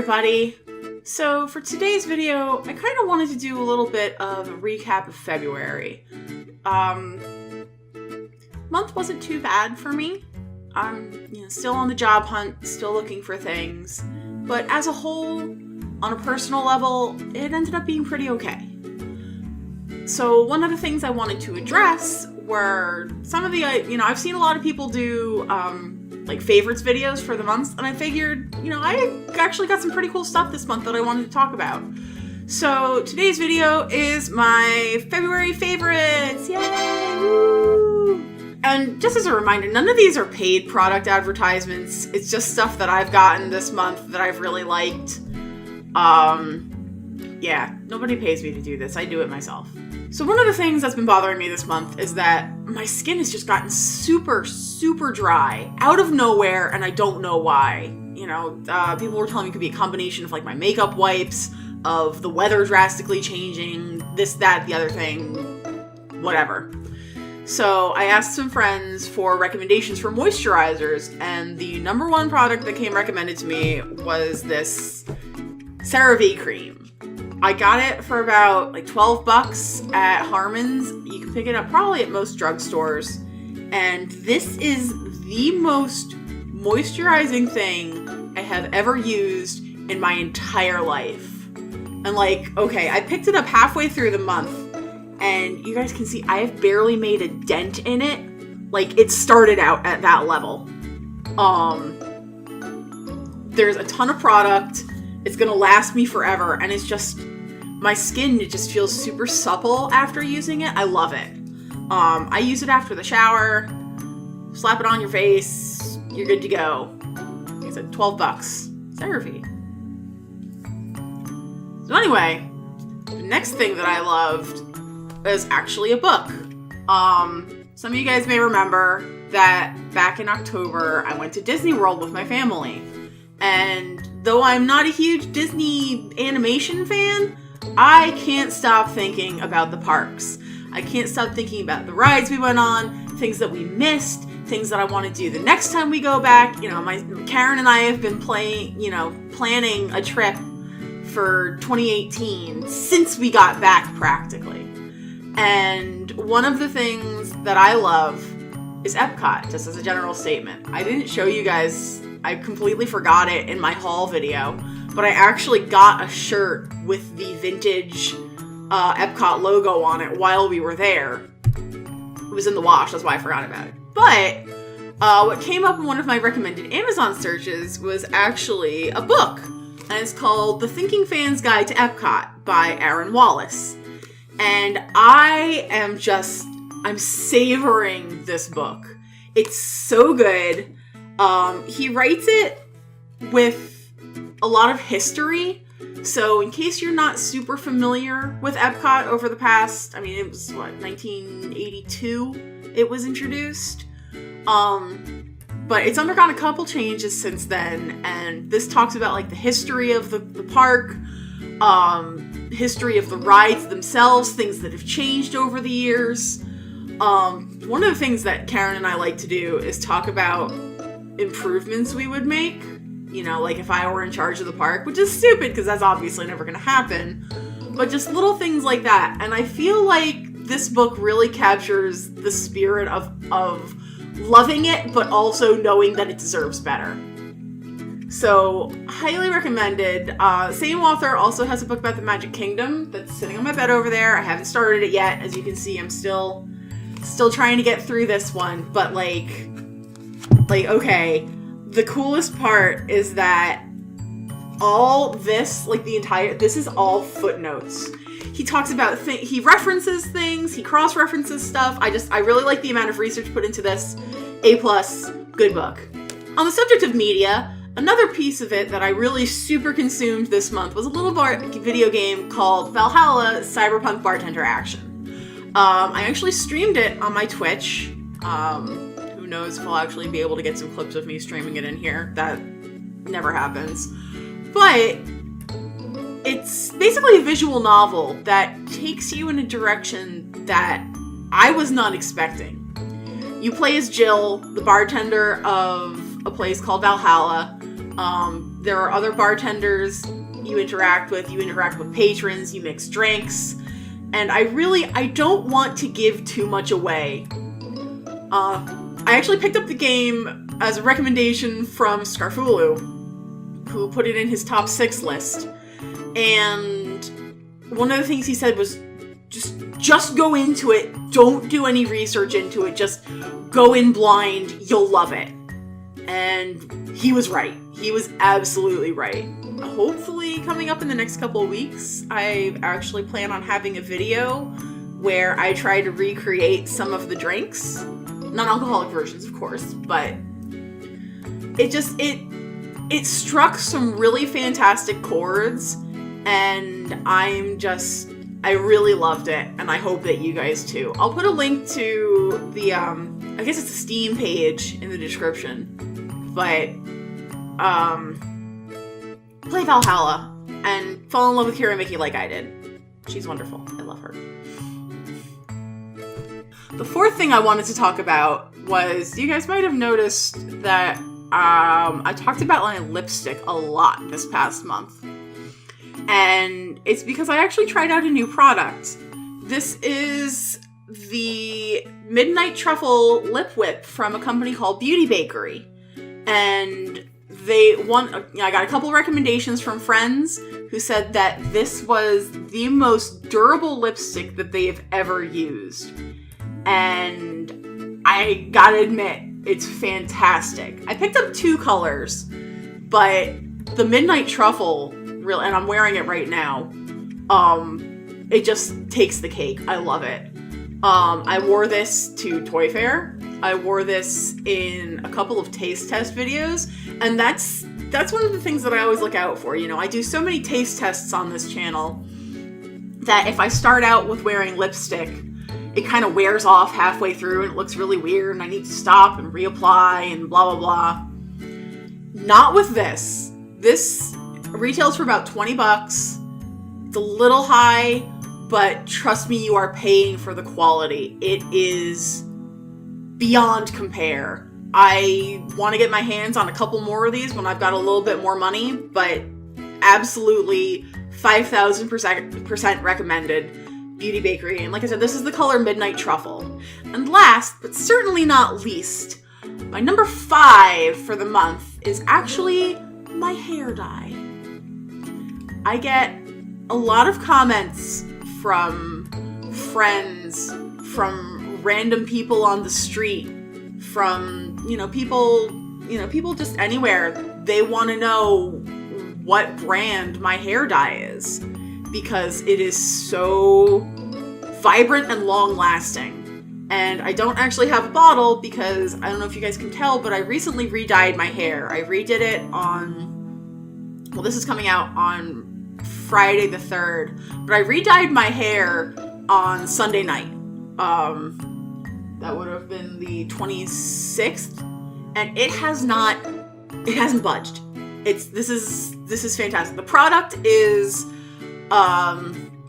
everybody. So for today's video, I kind of wanted to do a little bit of a recap of February. Month wasn't too bad for me. I'm still on the job hunt, still looking for things. But as a whole, on a personal level, it ended up being pretty okay. So one of the things I wanted to address were some of the, I've seen a lot of people do like favorites videos for the months, and I figured, I actually got some pretty cool stuff this month that I wanted to talk about. So today's video is my February favorites. Yay! Woo! And just as a reminder, none of these are paid product advertisements. It's just stuff that I've gotten this month that I've really liked. Yeah, nobody pays me to do this. I do it myself. So one of the things that's been bothering me this month is that my skin has just gotten super, super dry out of nowhere, and I don't know why. People were telling me it could be a combination of like my makeup wipes, of the weather drastically changing, this, that, the other thing, whatever. So I asked some friends for recommendations for moisturizers, and the number one product that came recommended to me was this CeraVe cream. I got it for about like $12 at Harmon's. You can pick it up probably at most drugstores. And this is the most moisturizing thing I have ever used in my entire life. And okay, I picked it up halfway through the month, and you guys can see I have barely made a dent in it. Like, it started out at that level. There's a ton of product. It's gonna last me forever, and it's just, my skin, it just feels super supple after using it. I love it. I use it after the shower, slap it on your face, you're good to go. Like I said, $12. CeraVe. So anyway, the next thing that I loved is actually a book. Some of you guys may remember that back in October, I went to Disney World with my family. And though I'm not a huge Disney animation fan, I can't stop thinking about the parks. I can't stop thinking about the rides we went on, things that we missed, things that I want to do the next time we go back. Karen and I have been planning a trip for 2018 since we got back practically. And one of the things that I love is Epcot, just as a general statement. I didn't show you guys, I completely forgot it in my haul video, but I actually got a shirt with the vintage Epcot logo on it while we were there. It was in the wash, that's why I forgot about it. But what came up in one of my recommended Amazon searches was actually a book, and it's called The Thinking Fan's Guide to Epcot by Aaron Wallace. And I'm savoring this book. It's so good. He writes it with a lot of history. So in case you're not super familiar with Epcot over the past, it was 1982 it was introduced. But it's undergone a couple changes since then. And this talks about the history of the park, history of the rides themselves, things that have changed over the years. One of the things that Karen and I like to do is talk about improvements we would make, if I were in charge of the park, which is stupid because that's obviously never going to happen, but just little things like that. And I feel like this book really captures the spirit of loving it, but also knowing that it deserves better. So, highly recommended. Same author also has a book about the Magic Kingdom that's sitting on my bed over there. I haven't started it yet. As you can see, I'm still trying to get through this one. But okay, the coolest part is that all this, this is all footnotes. He talks about he references things, he cross-references stuff. I really like the amount of research put into this. A+, good book. On the subject of media, another piece of it that I really super consumed this month was a little video game called Valhalla Cyberpunk Bartender Action. I actually streamed it on my Twitch. Who knows if I'll actually be able to get some clips of me streaming it in here. That never happens. But it's basically a visual novel that takes you in a direction that I was not expecting. You play as Jill, the bartender of a place called Valhalla. there are other bartenders you interact with patrons, you mix drinks, and I don't want to give too much away. I actually picked up the game as a recommendation from Scarfulu, who put it in his top 6 list, and one of the things he said was, just go into it, don't do any research into it, just go in blind, you'll love it. And he was right. He was absolutely right. Hopefully coming up in the next couple of weeks, I actually plan on having a video where I try to recreate some of the drinks. Non-alcoholic versions, of course, but it struck some really fantastic chords, and I really loved it, and I hope that you guys too. I'll put a link to the, I guess it's a Steam page in the description, but, play Valhalla and fall in love with Kira Mickey like I did. She's wonderful. I love her. The fourth thing I wanted to talk about was, you guys might have noticed that I talked about my lipstick a lot this past month. And it's because I actually tried out a new product. This is the Midnight Truffle Lip Whip from a company called Beauty Bakery. And I got a couple recommendations from friends who said that this was the most durable lipstick that they have ever used. And I gotta admit, it's fantastic. I picked up 2 colors, but the Midnight Truffle, and I'm wearing it right now, it just takes the cake. I love it. I wore this to Toy Fair. I wore this in a couple of taste test videos, and that's one of the things that I always look out for. You know, I do so many taste tests on this channel that if I start out with wearing lipstick, it kind of wears off halfway through and it looks really weird and I need to stop and reapply and blah, blah, blah. Not with this. This retails for about $20. It's a little high, but trust me, you are paying for the quality. It is beyond compare. I want to get my hands on a couple more of these when I've got a little bit more money, but absolutely 5,000% recommended. Beauty Bakery. And like I said, this is the color Midnight Truffle. And last, but certainly not least, my number 5 for the month is actually my hair dye. I get a lot of comments from friends, from random people on the street, from, people just anywhere. They want to know what brand my hair dye is, because it is so vibrant and long-lasting. And I don't actually have a bottle because, I don't know if you guys can tell, but I recently re-dyed my hair. I redid it on, this is coming out on Friday the 3rd, but I re-dyed my hair on Sunday night. That would have been the 26th, and it hasn't budged. This is fantastic. The product is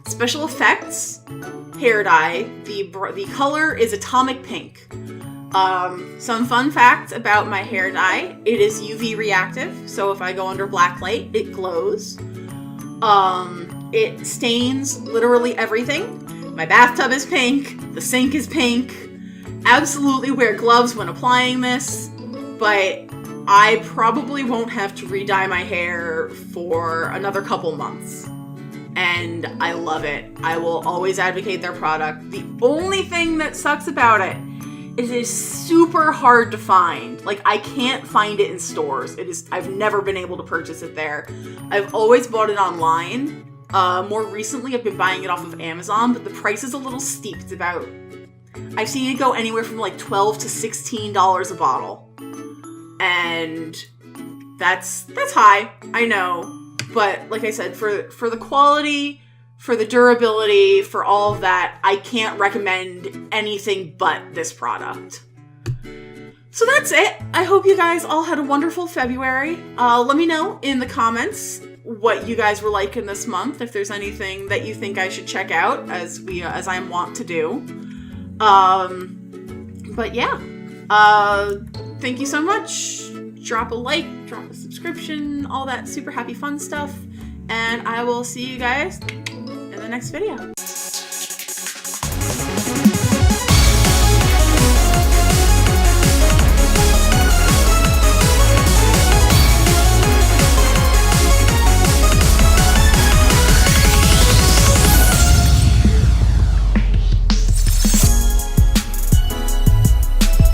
Special Effects hair dye. The color is Atomic Pink. Some fun facts about my hair dye. It is UV reactive, so if I go under black light, it glows. It stains literally everything. My bathtub is pink. The sink is pink. Absolutely wear gloves when applying this, but I probably won't have to re-dye my hair for another couple months. And I love it. I will always advocate their product. The only thing that sucks about it is it is super hard to find. Like, I can't find it in stores. I've never been able to purchase it there. I've always bought it online. More recently, I've been buying it off of Amazon, but the price is a little steep. I've seen it go anywhere from like $12 to $16 a bottle. And that's high, I know. But like I said, for the quality, for the durability, for all of that, I can't recommend anything but this product. So that's it. I hope you guys all had a wonderful February. Let me know in the comments what you guys were like in this month, if there's anything that you think I should check out, as I am wont to do. But yeah, thank you so much. drop a like, drop a subscription, all that super happy fun stuff. And I will see you guys in the next video.